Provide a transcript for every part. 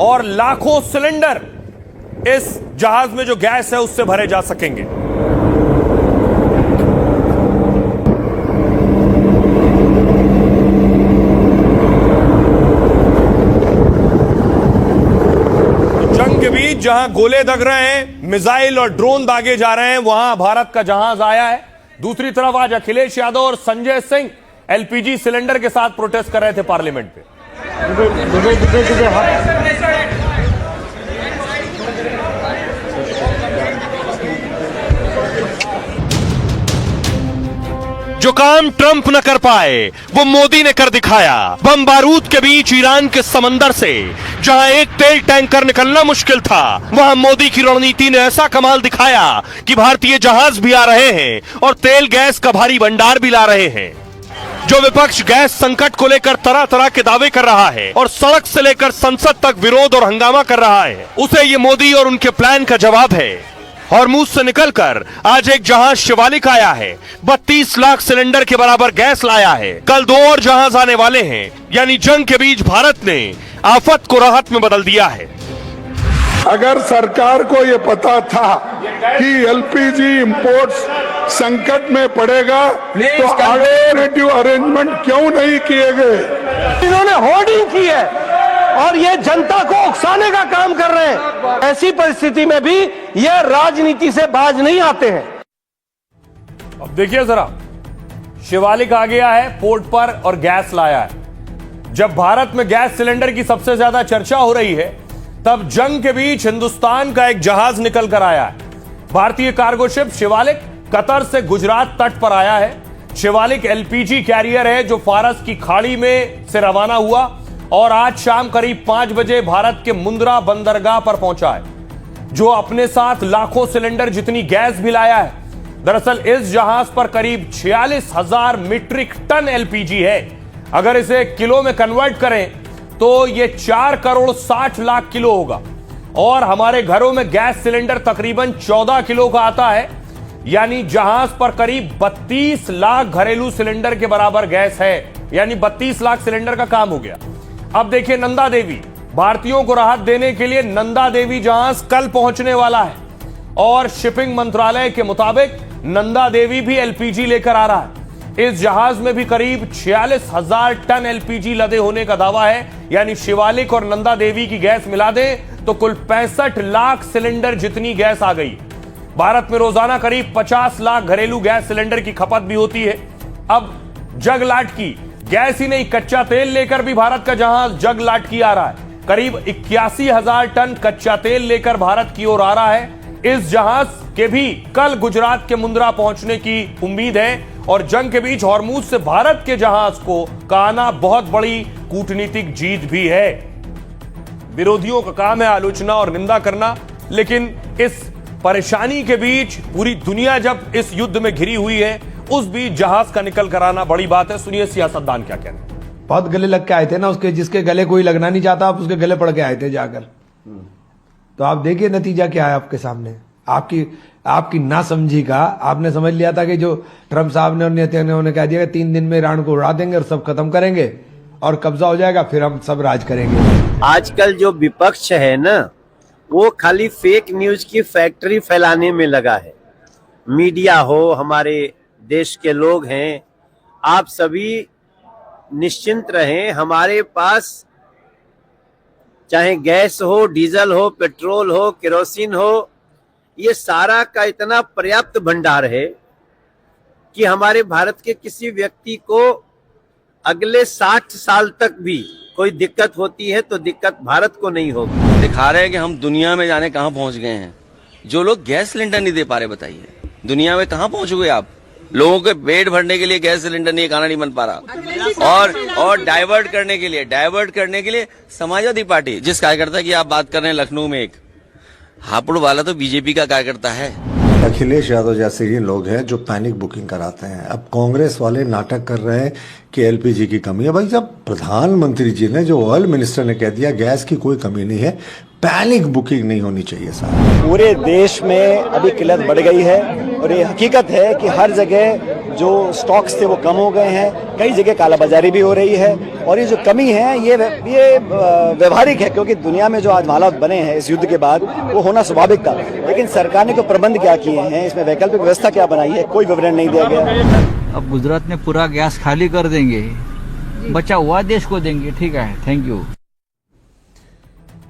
और लाखों सिलेंडर इस जहाज में जो गैस है उससे भरे जा सकेंगे। जहां गोले दग रहे हैं, मिसाइल और ड्रोन दागे जा रहे हैं, वहां भारत का जहाज आया है। दूसरी तरफ आज अखिलेश यादव और संजय सिंह एलपीजी सिलेंडर के साथ प्रोटेस्ट कर रहे थे पार्लियामेंट पे। जो काम ट्रंप न कर पाए वो मोदी ने कर दिखाया। बम बारूद के बीच ईरान के समंदर से जहां एक तेल टैंकर निकलना मुश्किल था, वहां मोदी की रणनीति ने ऐसा कमाल दिखाया कि भारतीय जहाज भी आ रहे हैं और तेल गैस का भारी भंडार भी ला रहे हैं। जो विपक्ष गैस संकट को लेकर तरह तरह के दावे कर रहा है और सड़क से लेकर संसद तक विरोध और हंगामा कर रहा है, उसे ये मोदी और उनके प्लान का जवाब है। हॉर्मुज से निकलकर आज एक जहाज शिवालिक आया है, 32 लाख सिलेंडर के बराबर गैस लाया है। कल 2 और जहाज आने वाले हैं, यानी जंग के बीच भारत ने आफत को राहत में बदल दिया है। अगर सरकार को ये पता था कि एलपीजी इंपोर्ट्स संकट में पड़ेगा तो अल्टरनेटिव अरेंजमेंट क्यों नहीं किए गए? इन्होंने होर्डिंग की है और ये जनता को उकसाने का काम कर रहे हैं। ऐसी परिस्थिति में भी ये राजनीति से बाज नहीं आते हैं। अब देखिए जरा, शिवालिक आ गया है पोर्ट पर और गैस लाया है। जब भारत में गैस सिलेंडर की सबसे ज्यादा चर्चा हो रही है, तब जंग के बीच हिंदुस्तान का एक जहाज निकल कर आया है। भारतीय कार्गो शिप शिवालिक कतर से गुजरात तट पर आया है। शिवालिक एलपीजी कैरियर है जो फारस की खाड़ी में से रवाना हुआ और आज शाम करीब 5 बजे भारत के मुंद्रा बंदरगाह पर पहुंचा है, जो अपने साथ लाखों सिलेंडर जितनी गैस भी लाया है। दरअसल इस जहाज पर करीब 46,000 मीट्रिक टन एलपीजी है। अगर इसे किलो में कन्वर्ट करें तो यह 4 करोड़ 60 लाख किलो होगा और हमारे घरों में गैस सिलेंडर तकरीबन 14 किलो का आता है, यानी जहाज पर करीब 32 लाख घरेलू सिलेंडर के बराबर गैस है, यानी 32 लाख सिलेंडर का काम हो गया। अब देखिए नंदा देवी, भारतीयों को राहत देने के लिए नंदा देवी जहाज कल पहुंचने वाला है और शिपिंग मंत्रालय के मुताबिक नंदा देवी भी एलपीजी लेकर आ रहा है। इस जहाज में भी करीब 46,000 टन एलपीजी लदे होने का दावा है, यानी शिवालिक और नंदा देवी की गैस मिला दें तो कुल 65 लाख सिलेंडर जितनी गैस आ गई। भारत में रोजाना करीब 50 लाख घरेलू गैस सिलेंडर की खपत भी होती है। अब जगलाट की गैस ही नहीं, कच्चा तेल लेकर भी भारत का जहाज जगलाट की आ रहा है। करीब 81,000 टन कच्चा तेल लेकर भारत की ओर आ रहा है। इस जहाज के भी कल गुजरात के मुंद्रा पहुंचने की उम्मीद है और जंग के बीच हॉर्मुज से भारत के जहाज को का आना बहुत बड़ी कूटनीतिक जीत भी है। विरोधियों का काम है आलोचना और निंदा करना, लेकिन इस परेशानी के बीच पूरी दुनिया जब इस युद्ध में घिरी हुई है, उस बीच जहाज का निकल कर आना बड़ी बात है। सुनिए सियासतदान क्या कहते हैं। बहुत गले लग के आए थे ना उसके, जिसके गले कोई लगना नहीं चाहता, आप उसके गले पड़ के आए थे जाकर। तो आप देखिए नतीजा क्या है आपके सामने। आपकी ना समझी का आपने समझ लिया था कि जो ट्रंप साहब ने और नेतन्याहू ने कह दिया कि 3 दिन में ईरान को उड़ा देंगे और सब खत्म करेंगे और कब्जा हो जाएगा, फिर हम सब राज करेंगे। आजकल जो विपक्ष है ना, वो खाली फेक न्यूज की फैक्ट्री फैलाने में लगा है। मीडिया हो, हमारे देश के लोग हैं, आप सभी निश्चिंत रहें। हमारे पास चाहे गैस हो, डीजल हो, पेट्रोल हो, केरोसिन हो, ये सारा का इतना पर्याप्त भंडार है कि हमारे भारत के किसी व्यक्ति को अगले 60 साल तक भी कोई दिक्कत होती है तो दिक्कत भारत को नहीं होगी। दिखा रहे हैं कि हम दुनिया में जाने कहां पहुंच गए हैं। जो लोग गैस सिलेंडर नहीं दे पा रहे, बताइए दुनिया में कहां पहुंचोगे आप। लोगों के पेट भरने के लिए गैस सिलेंडर नहीं, खाना नहीं बन पा रहा। और डाइवर्ट करने के लिए समाजवादी पार्टी, जिस कार्यकर्ता की आप बात कर रहे हैं लखनऊ में, एक हापुड़ वाला तो बीजेपी का कार्यकर्ता है। अखिलेश यादव जैसे ही लोग हैं जो पैनिक बुकिंग कराते हैं। अब कांग्रेस वाले नाटक कर रहे हैं कि एलपीजी की कमी है। भाई जब प्रधानमंत्री जी ने, जो ऑयल मिनिस्टर ने कह दिया गैस की कोई कमी नहीं है, पैनिक बुकिंग नहीं होनी चाहिए साहब। पूरे देश में अभी किल्लत बढ़ गई है और ये हकीकत है कि हर जगह जो स्टॉक्स थे वो कम हो गए हैं, कई जगह कालाबाजारी भी हो रही है और ये जो कमी है ये व्यवहारिक है, क्योंकि दुनिया में जो आज हालात बने हैं इस युद्ध के बाद वो होना स्वाभाविक था। लेकिन सरकार ने तो प्रबंध क्या किए हैं, इसमें वैकल्पिक व्यवस्था क्या बनाई है, कोई विवरण नहीं दिया गया। अब गुजरात में पूरा गैस खाली कर देंगे, बचा हुआ देश को देंगे, ठीक है, थैंक यू।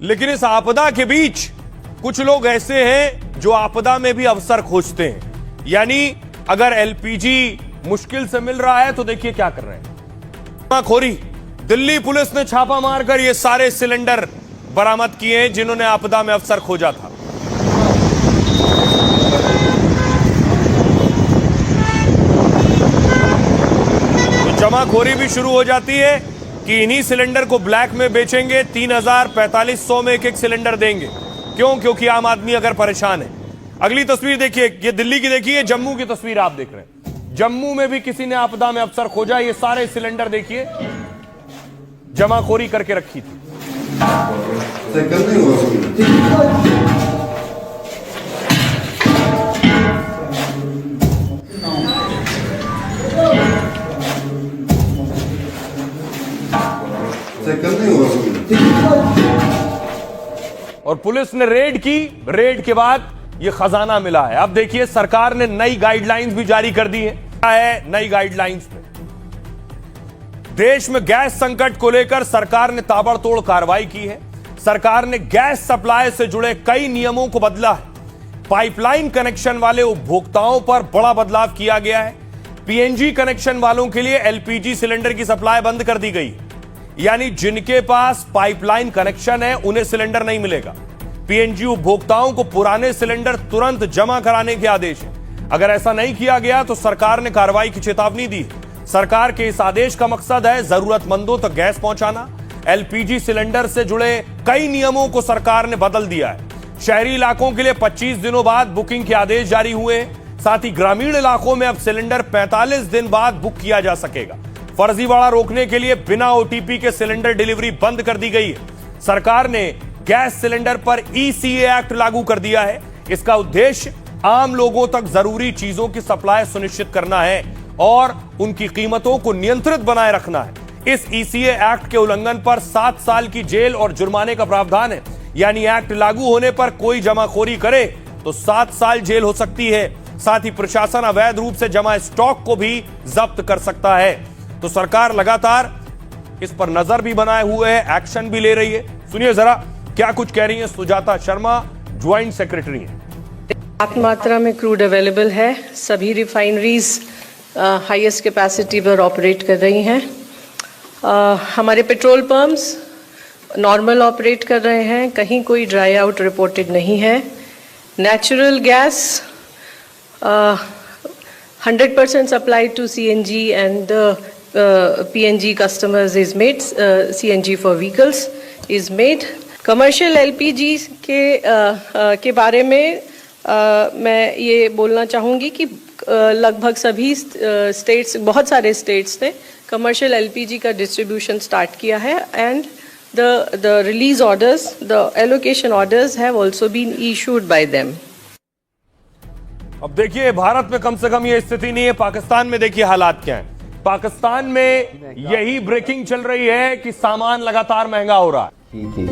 लेकिन इस आपदा के बीच कुछ लोग ऐसे हैं जो आपदा में भी अवसर खोजते हैं, यानी अगर एलपीजी मुश्किल से मिल रहा है तो देखिए क्या कर रहे हैं। खोरी दिल्ली पुलिस ने छापा मारकर ये सारे सिलेंडर बरामद किए हैं जिन्होंने आपदा में अवसर खोजा था। तो जमाखोरी भी शुरू हो जाती है कि इन्हीं सिलेंडर को ब्लैक में बेचेंगे, 3,000-4,500 में एक सिलेंडर देंगे। क्यों? क्योंकि आम आदमी अगर परेशान है। अगली तस्वीर देखिए, ये दिल्ली की देखिए, जम्मू की तस्वीर आप देख रहे हैं। जम्मू में भी किसी ने आपदा में अवसर खोजा। ये सारे सिलेंडर देखिए जमाखोरी करके रखी थी। और पुलिस ने रेड की, रेड के बाद ये खजाना मिला है। अब देखिए सरकार ने नई गाइडलाइंस भी जारी कर दी है। क्या है नई गाइडलाइंस में? देश में गैस संकट को लेकर सरकार ने ताबड़तोड़ कार्रवाई की है। सरकार ने गैस सप्लाई से जुड़े कई नियमों को बदला है। पाइपलाइन कनेक्शन वाले उपभोक्ताओं पर बड़ा बदलाव किया गया है। पीएनजी कनेक्शन वालों के लिए एलपीजी सिलेंडर की सप्लाई बंद कर दी गई, यानी जिनके पास पाइपलाइन कनेक्शन है उन्हें सिलेंडर नहीं मिलेगा। पीएनजी उपभोक्ताओं को पुराने सिलेंडर तुरंत जमा कराने के आदेश है। अगर ऐसा नहीं किया गया तो सरकार ने कार्रवाई की चेतावनी दी है। सरकार के इस आदेश का मकसद है जरूरतमंदों तक गैस पहुंचाना। एलपीजी सिलेंडर से जुड़े कई नियमों को सरकार ने बदल दिया है। शहरी इलाकों के लिए 25 दिनों बाद बुकिंग के आदेश जारी हुए हैं। साथ ही ग्रामीण इलाकों में अब सिलेंडर 45 दिन बाद बुक किया जा सकेगा। फर्जीवाड़ा रोकने के लिए बिना ओटीपी के सिलेंडर डिलीवरी बंद कर दी गई है। सरकार ने गैस सिलेंडर पर ईसीए एक्ट लागू कर दिया है। इसका उद्देश्य आम लोगों तक जरूरी चीजों की सप्लाई सुनिश्चित करना है और उनकी कीमतों को नियंत्रित बनाए रखना है। इस ईसीए एक्ट के उल्लंघन पर 7 साल की जेल और जुर्माने का प्रावधान है। यानी एक्ट लागू होने पर कोई जमाखोरी करे तो 7 साल जेल हो सकती है। साथ ही प्रशासन अवैध रूप से जमा स्टॉक को भी जब्त कर सकता है। तो सरकार लगातार इस पर नजर भी बनाए हुए है, एक्शन भी ले रही है। सुनिए जरा क्या कुछ कह रही है सुजाता शर्मा, ज्वाइंट सेक्रेटरी है। पर्याप्त मात्रा में क्रूड अवेलेबल है। सभी रिफाइनरीज हाईएस्ट कैपेसिटी पर ऑपरेट कर रही हैं। हमारे पेट्रोल पंप्स नॉर्मल ऑपरेट कर रहे हैं, कहीं कोई ड्राई आउट रिपोर्टेड नहीं है। Natural gas 100% supplied to CNG and PNG customers is made. CNG for vehicles is made. Commercial LPG के बारे में मैं ये बोलना चाहूँगी कि लगभग सभी स्टेट्स, बहुत सारे स्टेट्स ने कमर्शियल एलपीजी का डिस्ट्रीब्यूशन स्टार्ट किया है and the release orders, the allocation orders have also been issued by them. अब देखिए भारत में कम से कम ये स्थिति नहीं है। पाकिस्तान में देखिए हालात क्या है। पाकिस्तान में यही ब्रेकिंग चल रही है कि सामान लगातार महंगा हो रहा है।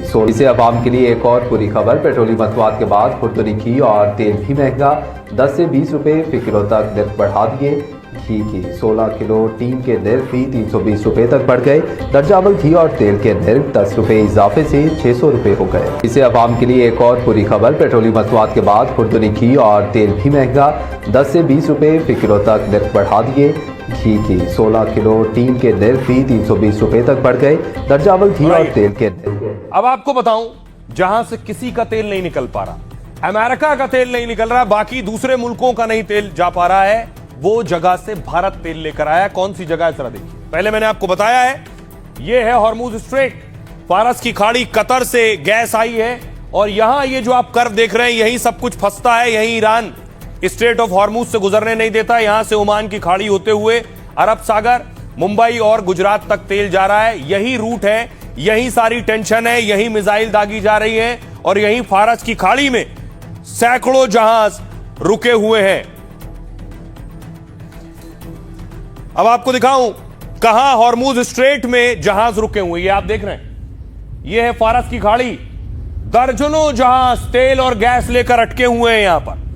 सो इसे अवाम के लिए एक और पूरी खबर। पेट्रोलियम मसनूआत के बाद खुर्दनी घी और तेल भी महंगा, 10 से 20 रुपए फी किलो तक निर्ख बढ़ा दिए। घी की 16 किलो टीन के निर्ख भी 320 रुपए तक बढ़ गए। दर्जावल घी और तेल के निर्ख 10 रुपए इजाफे से 600 रुपए हो गए। इसे अवाम के लिए एक और पूरी खबर। पेट्रोलियम मसनूआत के बाद खुर्दनी घी और तेल भी महंगा, 10 से 20 रुपए फी किलो तक निर्ख बढ़ा दिए। घी की 16 किलो टीन के निर्ख भी 320 रुपए तक बढ़ गए। दर्जावल घी और तेल के निर्ख। अब आपको बताऊं, जहां से किसी का तेल नहीं निकल पा रहा, अमेरिका का तेल नहीं निकल रहा, बाकी दूसरे मुल्कों का नहीं तेल जा पा रहा है, वो जगह से भारत तेल लेकर आया। कौन सी जगह है जरा देखिए। पहले मैंने आपको बताया है, ये है हॉर्मुज स्ट्रेट, फारस की खाड़ी, कतर से गैस आई है और यहां ये जो आप कर्व देख रहे हैं यही सब कुछ फंसता है। यही ईरान स्ट्रेट ऑफ हॉर्मुज से गुजरने नहीं देता। यहां से ओमान की खाड़ी होते हुए अरब सागर, मुंबई और गुजरात तक तेल जा रहा है। यही रूट है, यही सारी टेंशन है, यही मिसाइल दागी जा रही है और यही फारस की खाड़ी में सैकड़ों जहाज रुके हुए हैं। अब आपको दिखाऊं कहां हॉर्मूज स्ट्रेट में जहाज रुके हुए, ये आप देख रहे हैं, ये है फारस की खाड़ी। दर्जनों जहाज तेल और गैस लेकर अटके हुए हैं यहां पर।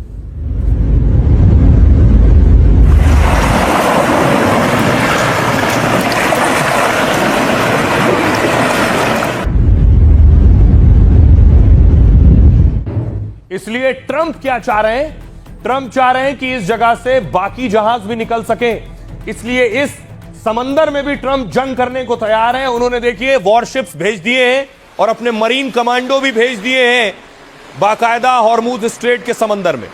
इसलिए ट्रंप क्या चाह रहे हैं? ट्रंप चाह रहे हैं कि इस जगह से बाकी जहाज भी निकल सके, इसलिए इस समंदर में भी ट्रंप जंग करने को तैयार है। उन्होंने देखिए वॉरशिप्स भेज दिए हैं और अपने मरीन कमांडो भी भेज दिए हैं बाकायदा हॉर्मूज स्ट्रेट के समंदर में।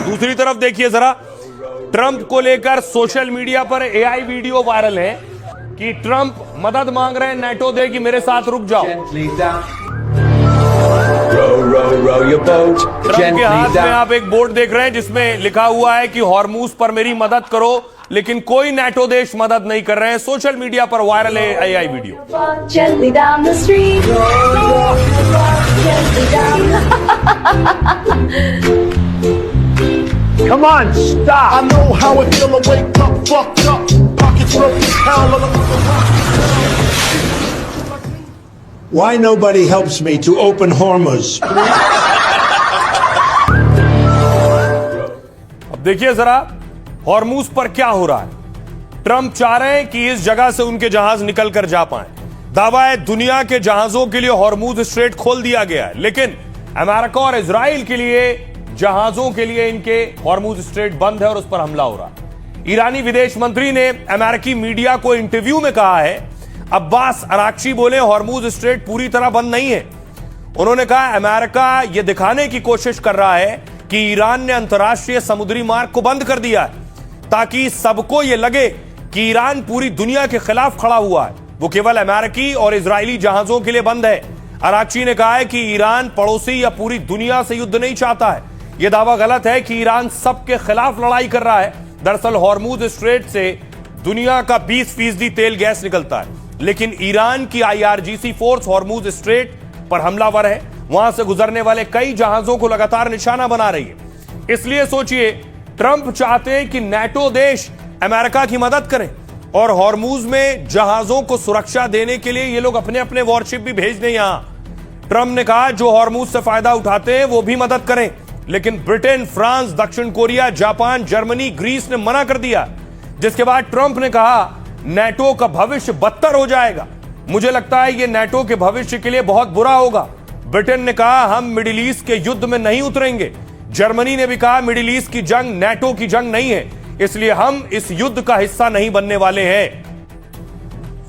दूसरी तरफ देखिए जरा, ट्रंप को लेकर सोशल मीडिया पर एआई वीडियो वायरल है कि ट्रंप मदद मांग रहे हैं, नेटो दे कि मेरे साथ रुक जाओ। ट्रंप के हाथ में आप एक बोर्ड देख रहे हैं जिसमें लिखा हुआ है कि हॉर्मूज पर मेरी मदद करो, लेकिन कोई नेटो देश मदद नहीं कर रहे हैं। सोशल मीडिया पर वायरल है AI video. Come on, stop. I know how it feel to wake up, fucked up, pockets broken, pound. Why nobody helps me to open Hormuz? अब देखिए जरा हॉर्मूज पर क्या हो रहा है। ट्रंप चाह रहे हैं कि इस जगह से उनके जहाज निकल कर जा पाए। दावा है दुनिया के जहाजों के लिए हॉर्मूज स्ट्रेट खोल दिया गया है, लेकिन अमेरिका और इजराइल के लिए जहाजों के लिए इनके हॉर्मूज स्ट्रेट बंद है और उस पर हमला हो रहा है। ईरानी विदेश मंत्री ने अमेरिकी मीडिया को इंटरव्यू में कहा है, अब्बास अराक्ची बोले हॉर्मूज स्ट्रेट पूरी तरह बंद नहीं है। उन्होंने कहा अमेरिका यह दिखाने की कोशिश कर रहा है कि ईरान ने अंतर्राष्ट्रीय समुद्री मार्ग को बंद कर दिया है ताकि सबको यह लगे कि ईरान पूरी दुनिया के खिलाफ खड़ा हुआ है, वो केवल अमेरिकी और इजरायली जहाजों के लिए बंद है। अराक्ची ने कहा है कि ईरान पड़ोसी या पूरी दुनिया से युद्ध नहीं चाहता है। यह दावा गलत है कि ईरान सबके खिलाफ लड़ाई कर रहा है। दरअसल हॉर्मूज स्ट्रेट से दुनिया का 20% तेल गैस निकलता है, लेकिन ईरान की IRGC फोर्स हॉर्मूज स्ट्रेट पर हमलावर है। वहां से गुजरने वाले कई जहाजों को लगातार निशाना बना रही है। इसलिए सोचिए, ट्रंप चाहते हैं कि नेटो देश अमेरिका की मदद करें और हॉर्मूज में जहाजों को सुरक्षा देने के लिए ये लोग अपने अपने वॉरशिप भी भेज दें यहां। ट्रंप ने कहा जो हॉर्मूज से फायदा उठाते हैं वो भी मदद करें, लेकिन ब्रिटेन, फ्रांस, दक्षिण कोरिया, जापान, जर्मनी, ग्रीस ने मना कर दिया, जिसके बाद ट्रंप ने कहा नेटो का भविष्य बदतर हो जाएगा। मुझे लगता है यह नेटो के भविष्य के लिए बहुत बुरा होगा। ब्रिटेन ने कहा हम मिडिल ईस्ट के युद्ध में नहीं उतरेंगे। जर्मनी ने भी कहा मिडिल ईस्ट की जंग नेटो की जंग नहीं है, इसलिए हम इस युद्ध का हिस्सा नहीं बनने वाले हैं।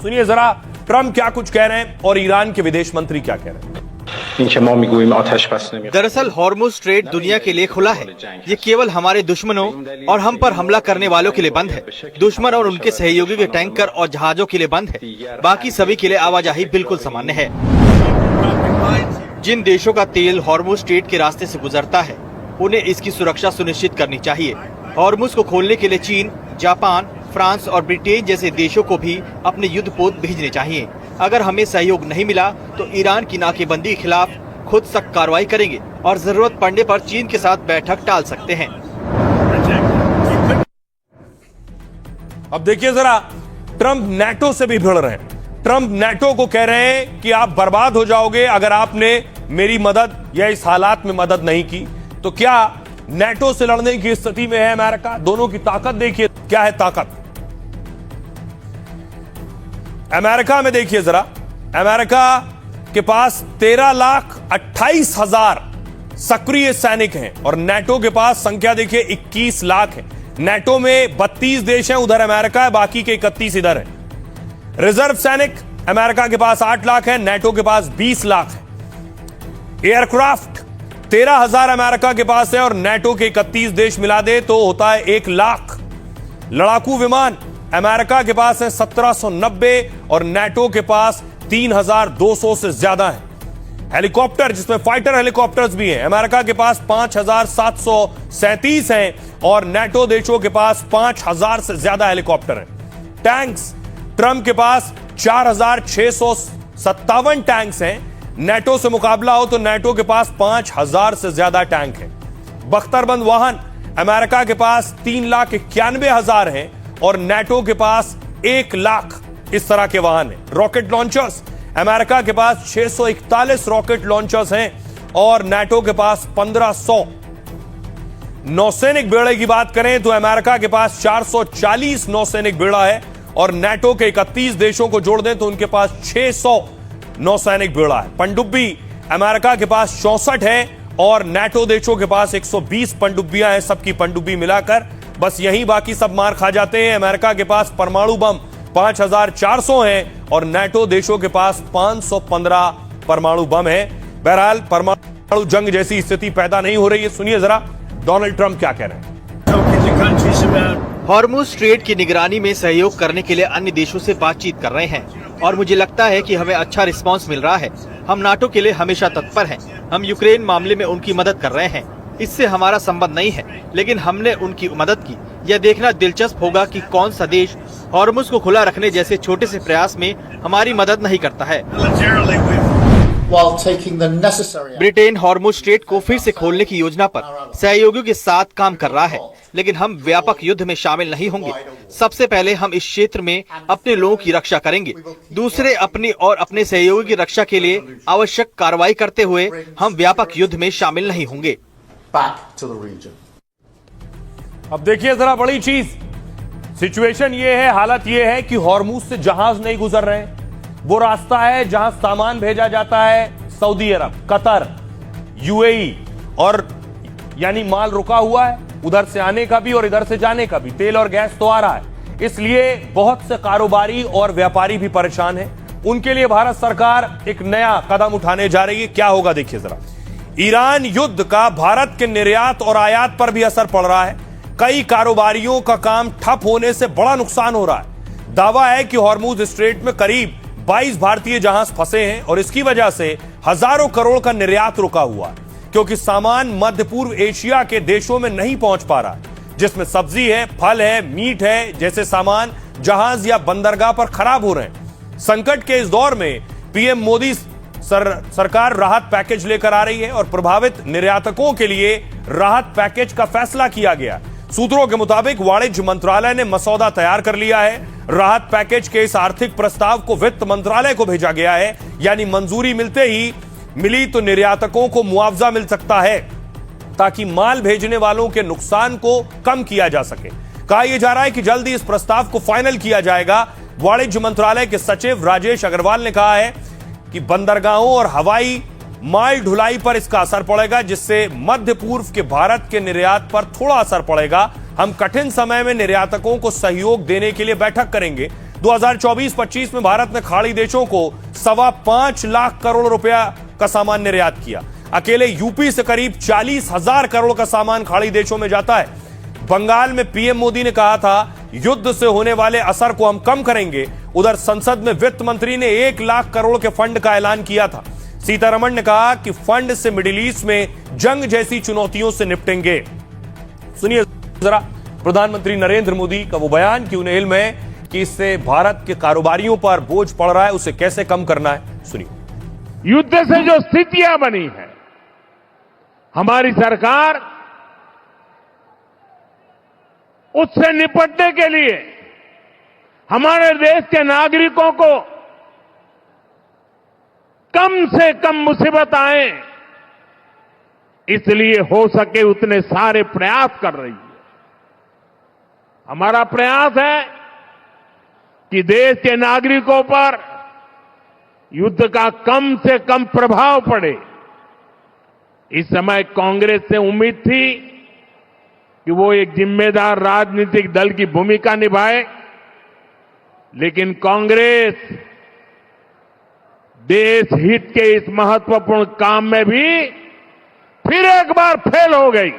सुनिए जरा ट्रंप क्या कुछ कह रहे हैं और ईरान के विदेश मंत्री क्या कह रहे हैं। दरअसल हॉर्मुज स्ट्रेट दुनिया के लिए खुला है। ये केवल हमारे दुश्मनों और हम पर हमला करने वालों के लिए बंद है। दुश्मन और उनके सहयोगी के टैंकर और जहाजों के लिए बंद है। बाकी सभी के लिए आवाजाही बिल्कुल सामान्य है। जिन देशों का तेल हॉर्मुज स्ट्रेट के रास्ते से गुजरता है उन्हें इसकी सुरक्षा सुनिश्चित करनी चाहिए। हॉर्मुज को खोलने के लिए चीन, जापान, फ्रांस और ब्रिटेन जैसे देशों को भी अपने युद्धपोत भेजने चाहिए। अगर हमें सहयोग नहीं मिला तो ईरान की नाकेबंदी के खिलाफ खुद सख्त कार्रवाई करेंगे और जरूरत पड़ने पर चीन के साथ बैठक टाल सकते हैं। अब देखिए जरा ट्रंप नेटो से भी भिड़ रहे हैं। ट्रंप नेटो को कह रहे हैं कि आप बर्बाद हो जाओगे अगर आपने मेरी मदद या इस हालात में मदद नहीं की। तो क्या नेटो से लड़ने की स्थिति में है अमेरिका? दोनों की ताकत देखिए क्या है ताकत। अमेरिका में देखिए जरा, अमेरिका के पास 13,28,000 सक्रिय सैनिक हैं और नेटो के पास संख्या देखिए 21 लाख है। नेटो में 32 देश हैं, उधर अमेरिका है, बाकी के 31 इधर है। रिजर्व सैनिक अमेरिका के पास 8 लाख है, नेटो के पास 20 लाख है। एयरक्राफ्ट 13,000 अमेरिका के पास है और नेटो के 31 देश मिला दे तो होता है 1 लाख। लड़ाकू विमान अमेरिका के पास है 1790 और नेटो के पास 3,200 से ज्यादा है। हेलीकॉप्टर, जिसमें फाइटर हेलीकॉप्टर्स भी हैं, अमेरिका के पास 5,737 हैं और नाटो देशों के पास 5,000 से ज्यादा हेलीकॉप्टर हैं। टैंक्स, ट्रंप के पास 4,657 टैंक्स हैं। नाटो से मुकाबला हो तो नाटो के पास 5,000 से ज्यादा टैंक हैं। बख्तरबंद वाहन, अमेरिका के पास 3,91,000 हैं और नाटो के पास 1 लाख इस तरह के वाहन हैं। रॉकेट लॉन्चर्स, अमेरिका के पास 641 रॉकेट लॉन्चर्स हैं और नाटो के पास 1,500। नौसैनिक बेड़े की बात करें तो अमेरिका के पास 440 नौसैनिक बेड़ा है और नाटो के 31 देशों को जोड़ दें तो उनके पास 600 नौसैनिक बेड़ा है। पनडुब्बी, अमेरिका के पास 64 है और नाटो देशों के पास 120 पनडुब्बियां हैं। सबकी पनडुब्बी मिलाकर बस यही, बाकी सब मार खा जाते हैं। अमेरिका के पास परमाणु बम 5,400 हैं और नाटो देशों के पास 515 परमाणु बम है। बहरहाल परमाणु जंग जैसी स्थिति पैदा नहीं हो रही है। सुनिए जरा डोनाल्ड ट्रंप क्या कह रहे हैं। हॉर्मुज स्ट्रेट की निगरानी में सहयोग करने के लिए अन्य देशों से बातचीत कर रहे हैं और मुझे लगता है कि हमें अच्छा रिस्पांस मिल रहा है। हम नाटो के लिए हमेशा तत्पर हैं। हम यूक्रेन मामले में उनकी मदद कर रहे हैं। इससे हमारा संबंध नहीं है, लेकिन हमने उनकी मदद की। यह देखना दिलचस्प होगा कि कौन सा देश हॉर्मुज को खुला रखने जैसे छोटे से प्रयास में हमारी मदद नहीं करता है। ब्रिटेन हॉर्मुज स्ट्रेट को फिर से खोलने की योजना पर सहयोगियों के साथ काम कर रहा है, लेकिन हम व्यापक युद्ध में शामिल नहीं होंगे। सबसे पहले हम इस क्षेत्र में अपने लोगों की रक्षा करेंगे, दूसरे अपनी और अपने सहयोगी की रक्षा के लिए आवश्यक कार्रवाई करते हुए हम व्यापक युद्ध में शामिल नहीं होंगे। अब देखिए जरा बड़ी चीज, सिचुएशन ये है, हालत ये है कि हॉर्मुज से जहाज नहीं गुजर रहे। वो रास्ता है जहां सामान भेजा जाता है सऊदी अरब, कतर, यूएई, और यानी माल रुका हुआ है, उधर से आने का भी और इधर से जाने का भी। तेल और गैस तो आ रहा है, इसलिए बहुत से कारोबारी और व्यापारी भी परेशान हैं। उनके लिए भारत सरकार एक नया कदम उठाने जा रही है। क्या होगा देखिए जरा। ईरान युद्ध का भारत के निर्यात और आयात पर भी असर पड़ रहा है। कई कारोबारियों का काम ठप होने से बड़ा नुकसान हो रहा है। दावा है कि हॉर्मुज स्ट्रेट में करीब 22 भारतीय जहाज फंसे हैं और इसकी वजह से हजारों करोड़ का निर्यात रुका हुआ है, क्योंकि सामान मध्य पूर्व एशिया के देशों में नहीं पहुंच पा रहा है, जिसमें सब्जी है, फल है, मीट है जैसे सामान जहाज या बंदरगाह पर खराब हो रहे हैं। संकट के इस दौर में पीएम मोदी सरकार राहत पैकेज लेकर आ रही है और प्रभावित निर्यातकों के लिए राहत पैकेज का फैसला किया गया। सूत्रों के मुताबिक वाणिज्य मंत्रालय ने मसौदा तैयार कर लिया है। राहत पैकेज के इस आर्थिक प्रस्ताव को वित्त मंत्रालय को भेजा गया है, यानी मंजूरी मिलते ही मिली तो निर्यातकों को मुआवजा मिल सकता है, ताकि माल भेजने वालों के नुकसान को कम किया जा सके। कहा यह जा रहा है कि जल्दी इस प्रस्ताव को फाइनल किया जाएगा। वाणिज्य मंत्रालय के सचिव राजेश अग्रवाल ने कहा है कि बंदरगाहों और हवाई माल ढुलाई पर इसका असर पड़ेगा, जिससे मध्य पूर्व के भारत के निर्यात पर थोड़ा असर पड़ेगा। हम कठिन समय में निर्यातकों को सहयोग देने के लिए बैठक करेंगे। 2024-25 में भारत ने खाड़ी देशों को 5.25 लाख करोड़ रुपया का सामान निर्यात किया। अकेले यूपी से करीब 40,000 करोड़ का सामान खाड़ी देशों में जाता है। बंगाल में पीएम मोदी ने कहा था युद्ध से होने वाले असर को हम कम करेंगे। उधर संसद में वित्त मंत्री ने 1 लाख करोड़ के फंड का ऐलान किया था। सीतारमण ने कहा कि फंड से मिडिल ईस्ट में जंग जैसी चुनौतियों से निपटेंगे। सुनिए जरा प्रधानमंत्री नरेंद्र मोदी का वो बयान कि उन्हें इल्म है कि इससे भारत के कारोबारियों पर बोझ पड़ रहा है, उसे कैसे कम करना है। सुनिए। युद्ध से जो स्थितियां बनी है, हमारी सरकार उससे निपटने के लिए हमारे देश के नागरिकों को कम से कम मुसीबत आए, इसलिए हो सके उतने सारे प्रयास कर रही है। हमारा प्रयास है कि देश के नागरिकों पर युद्ध का कम से कम प्रभाव पड़े। इस समय कांग्रेस से उम्मीद थी कि वो एक जिम्मेदार राजनीतिक दल की भूमिका निभाए, लेकिन कांग्रेस देश हित के इस महत्वपूर्ण काम में भी फिर एक बार फेल हो गई।